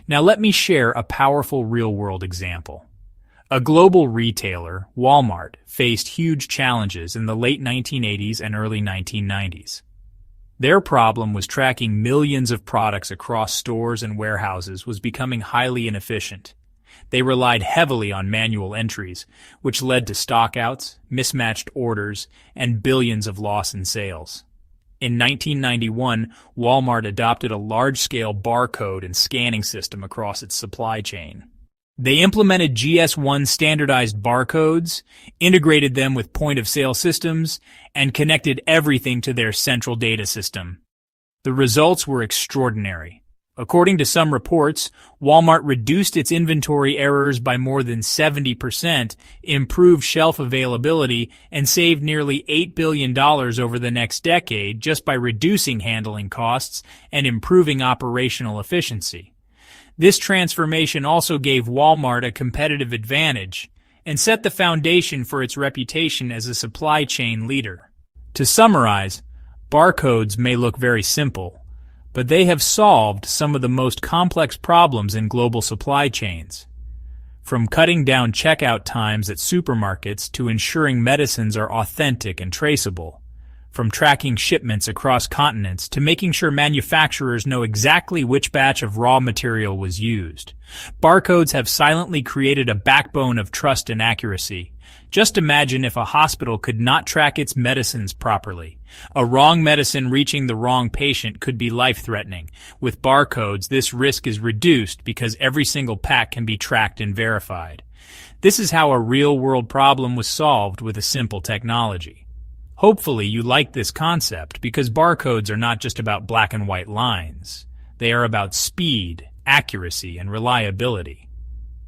Now let me share a powerful real-world example. A global retailer, Walmart, faced huge challenges in the late 1980s and early 1990s. Their problem was tracking millions of products across stores and warehouses was becoming highly inefficient. They relied heavily on manual entries, which led to stockouts, mismatched orders, and billions of loss in sales. In 1991, Walmart adopted a large-scale barcode and scanning system across its supply chain. They implemented GS1 standardized barcodes, integrated them with point-of-sale systems, and connected everything to their central data system. The results were extraordinary. According to some reports, Walmart reduced its inventory errors by more than 70%, improved shelf availability, and saved nearly $8 billion over the next decade just by reducing handling costs and improving operational efficiency. This transformation also gave Walmart a competitive advantage and set the foundation for its reputation as a supply chain leader. To summarize, barcodes may look very simple, but they have solved some of the most complex problems in global supply chains. From cutting down checkout times at supermarkets to ensuring medicines are authentic and traceable. From tracking shipments across continents to making sure manufacturers know exactly which batch of raw material was used. Barcodes have silently created a backbone of trust and accuracy. Just imagine if a hospital could not track its medicines properly. A wrong medicine reaching the wrong patient could be life-threatening. With barcodes, this risk is reduced because every single pack can be tracked and verified. This is how a real-world problem was solved with a simple technology. Hopefully you like this concept because barcodes are not just about black and white lines. They are about speed, accuracy, and reliability.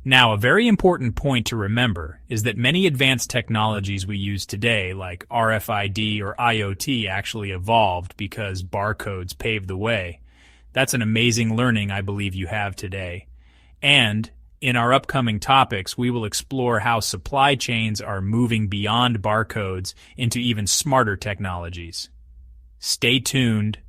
Now, a very important point to remember is that many advanced technologies we use today, like RFID or IoT, actually evolved because barcodes paved the way. That's an amazing learning I believe you have today. And in our upcoming topics, we will explore how supply chains are moving beyond barcodes into even smarter technologies. Stay tuned.